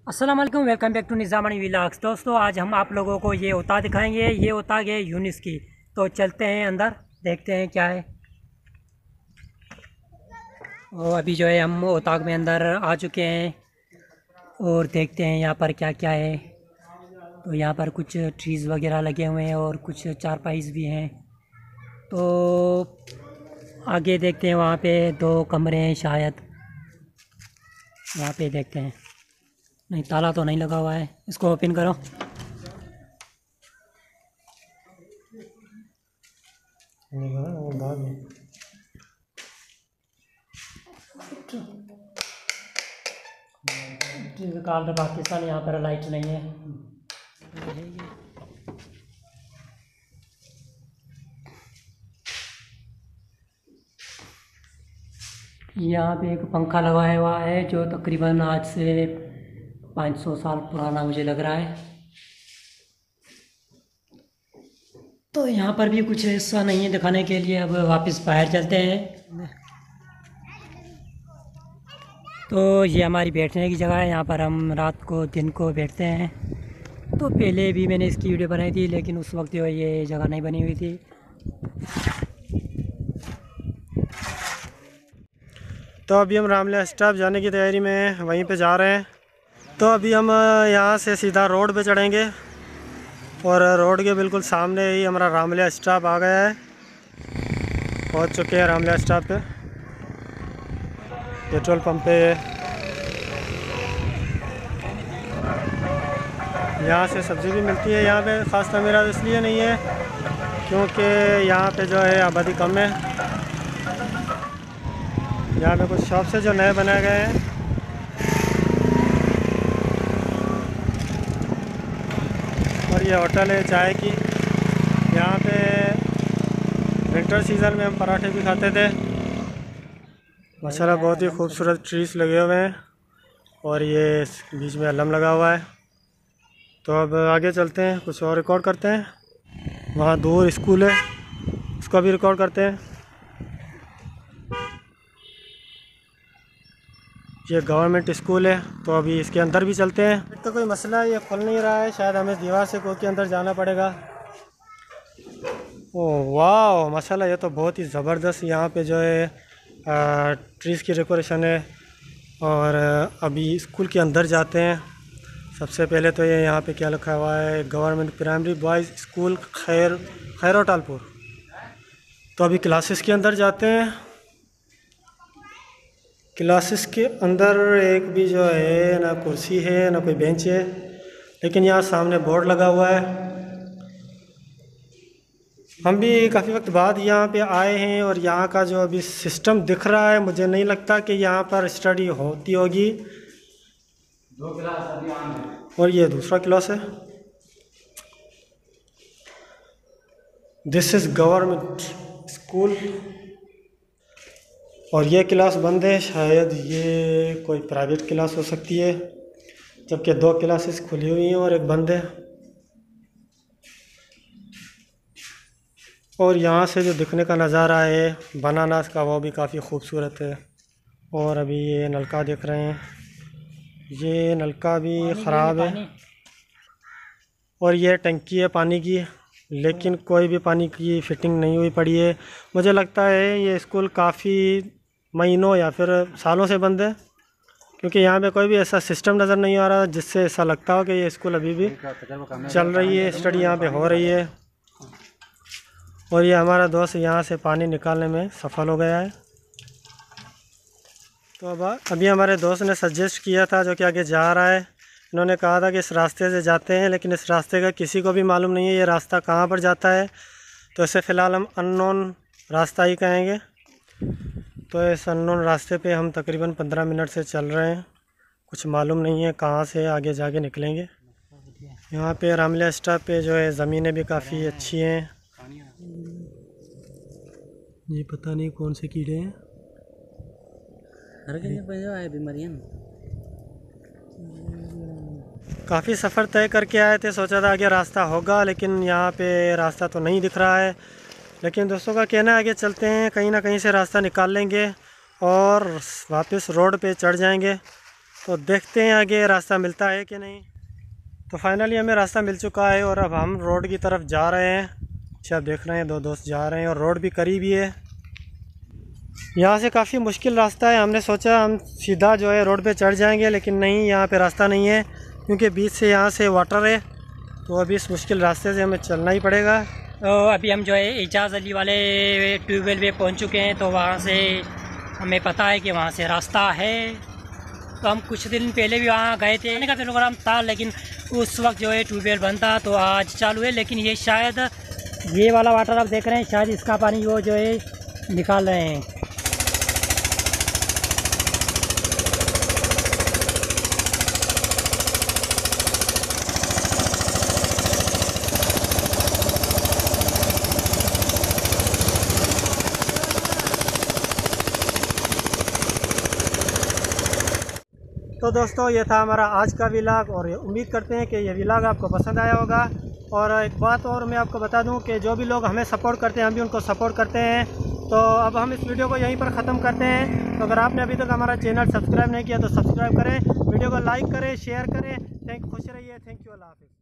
अस्सलाम वालेकुम, welcome back to निज़ामनी vlogs. दोस्तों, आज हम आप लोगों को ये उता दिखाएंगे। ये उता है यूनिस की। तो चलते हैं अंदर, देखते हैं क्या है। और अभी जो है हम उताग में अंदर आ चुके हैं और देखते हैं यहाँ पर क्या क्या है। तो यहाँ पर कुछ ट्रीज़ वगैरह लगे हुए हैं और कुछ चारपाईस भी हैं। तो आगे देखते हैं, वहाँ पे 2 कमरे हैं शायद। वहाँ पे देखते हैं। नहीं, ताला तो नहीं लगा हुआ है। इसको ओपन करो। निकाल दो पाकिस्तान, यहाँ पर लाइट नहीं है। यहाँ पे एक पंखा लगाया हुआ है जो तकरीबन आज से 500 साल पुराना मुझे लग रहा है। तो यहाँ पर भी कुछ ऐसा नहीं है दिखाने के लिए। अब वापस बाहर चलते हैं। तो ये हमारी बैठने की जगह है। यहाँ पर हम रात को दिन को बैठते हैं। तो पहले भी मैंने इसकी वीडियो बनाई थी, लेकिन उस वक्त जो ये जगह नहीं बनी हुई थी। तो अभी हम रामलीला स्टॉप जाने की तैयारी में हैं, वहीं पे जा रहे हैं। तो अभी हम यहाँ से सीधा रोड पे चढ़ेंगे और रोड के बिल्कुल सामने ही हमारा रामलीला स्टॉप आ गया है। पहुँच चुके हैं रामलीला स्टॉप पे। पेट्रोल पंप पे यहाँ से सब्ज़ी भी मिलती है। यहाँ पे ख़ास तमीरा इसलिए नहीं है क्योंकि यहाँ पे जो है आबादी कम है। यहाँ पे कुछ शॉप्स है जो नए बनाए गए हैं। और ये होटल है चाय की। यहाँ पे विंटर सीज़न में हम पराठे भी खाते थे। माशाल्लाह बहुत ही खूबसूरत ट्रीज लगे हुए हैं और ये बीच में अलम लगा हुआ है। तो अब आगे चलते हैं, कुछ और रिकॉर्ड करते हैं। वहाँ दूर स्कूल है, उसको भी रिकॉर्ड करते हैं। ये गवर्नमेंट स्कूल है। तो अभी इसके अंदर भी चलते हैं। तो कोई मसला है, ये खुल नहीं रहा है। शायद हमें दीवार से कोई के अंदर जाना पड़ेगा। ओह वाह, माशाल्लाह ये तो बहुत ही ज़बरदस्त यहाँ पे जो है ट्रीज़ की डेकोरेशन है। और अभी स्कूल के अंदर जाते हैं। सबसे पहले तो ये यहाँ पे क्या लिखा हुआ है, गवर्नमेंट प्राइमरी बॉयज़ स्कूल खैरोटालपुर। तो अभी क्लासेस के अंदर जाते हैं। क्लासेस के अंदर एक भी जो है ना कुर्सी है ना कोई बेंच है, लेकिन यहाँ सामने बोर्ड लगा हुआ है। हम भी काफ़ी वक्त बाद यहाँ पे आए हैं और यहाँ का जो अभी सिस्टम दिख रहा है, मुझे नहीं लगता कि यहाँ पर स्टडी होती होगी। 2 क्लास अभी ऑन है और ये दूसरा क्लास है। दिस इज़ गवर्नमेंट स्कूल और ये क्लास बंद है। शायद ये कोई प्राइवेट क्लास हो सकती है, जबकि 2 क्लासेस खुली हुई हैं और एक बंद है। और यहाँ से जो दिखने का नज़ारा है बनानास का, वो भी काफ़ी खूबसूरत है। और अभी ये नलका देख रहे हैं, ये नलका भी ख़राब है। और ये टंकी है पानी की, लेकिन कोई भी पानी की फिटिंग नहीं हुई पड़ी है। मुझे लगता है ये स्कूल काफ़ी महीनों या फिर सालों से बंद है, क्योंकि यहाँ पे कोई भी ऐसा सिस्टम नज़र नहीं आ रहा जिससे ऐसा लगता हो कि ये स्कूल अभी भी चल रही है, स्टडी यहाँ पे हो रही है। और ये हमारा दोस्त यहाँ से पानी निकालने में सफल हो गया है। तो अब अभी हमारे दोस्त ने सजेस्ट किया था, जो कि आगे जा रहा है। इन्होंने कहा था कि इस रास्ते से जाते हैं, लेकिन इस रास्ते का किसी को भी मालूम नहीं है ये रास्ता कहाँ पर जाता है। तो इसे फ़िलहाल हम अननोन रास्ता ही कहेंगे। तो इस अननोन रास्ते पे हम तकरीबन 15 मिनट से चल रहे हैं। कुछ मालूम नहीं है कहाँ से आगे जाके निकलेंगे। यहाँ पे रामलीला स्टॉप पे जो है ज़मीनें भी काफ़ी अच्छी हैं। ये पता नहीं कौन से कीड़े हैं। काफ़ी सफ़र तय करके आए थे, सोचा था आगे रास्ता होगा, लेकिन यहाँ पे रास्ता तो नहीं दिख रहा है। लेकिन दोस्तों का कहना है आगे चलते हैं, कहीं ना कहीं से रास्ता निकाल लेंगे और वापस रोड पे चढ़ जाएंगे। तो देखते हैं आगे रास्ता मिलता है कि नहीं। तो फाइनली हमें रास्ता मिल चुका है और अब हम रोड की तरफ जा रहे हैं। अच्छा, आप देख रहे हैं 2 दोस्त जा रहे हैं और रोड भी करीब ही है। यहाँ से काफ़ी मुश्किल रास्ता है। हमने सोचा हम सीधा जो है रोड पे चढ़ जाएंगे, लेकिन नहीं, यहाँ पे रास्ता नहीं है क्योंकि बीच से यहाँ से वाटर है। तो अभी इस मुश्किल रास्ते से हमें चलना ही पड़ेगा। तो अभी हम जो है एजाज अली वाले ट्यूबवेल पे पहुँच चुके हैं। तो वहाँ से हमें पता है कि वहाँ से रास्ता है। तो हम कुछ दिन पहले भी वहाँ गए थे, आने का प्रोग्राम था, लेकिन उस वक्त जो है ट्यूबवेल बंद था। तो आज चालू है, लेकिन ये शायद ये वाला वाटर आप देख रहे हैं, शायद इसका पानी वो जो है निकाल रहे हैं। तो दोस्तों, ये था हमारा आज का व्लॉग और उम्मीद करते हैं कि ये व्लॉग आपको पसंद आया होगा। और एक बात और मैं आपको बता दूं कि जो भी लोग हमें सपोर्ट करते हैं, हम भी उनको सपोर्ट करते हैं। तो अब हम इस वीडियो को यहीं पर ख़त्म करते हैं। तो अगर आपने अभी तक हमारा चैनल सब्सक्राइब नहीं किया तो सब्सक्राइब करें, वीडियो को लाइक करें, शेयर करें। खुश रहिए। Thank you. अल्लाह हाफ़िज़।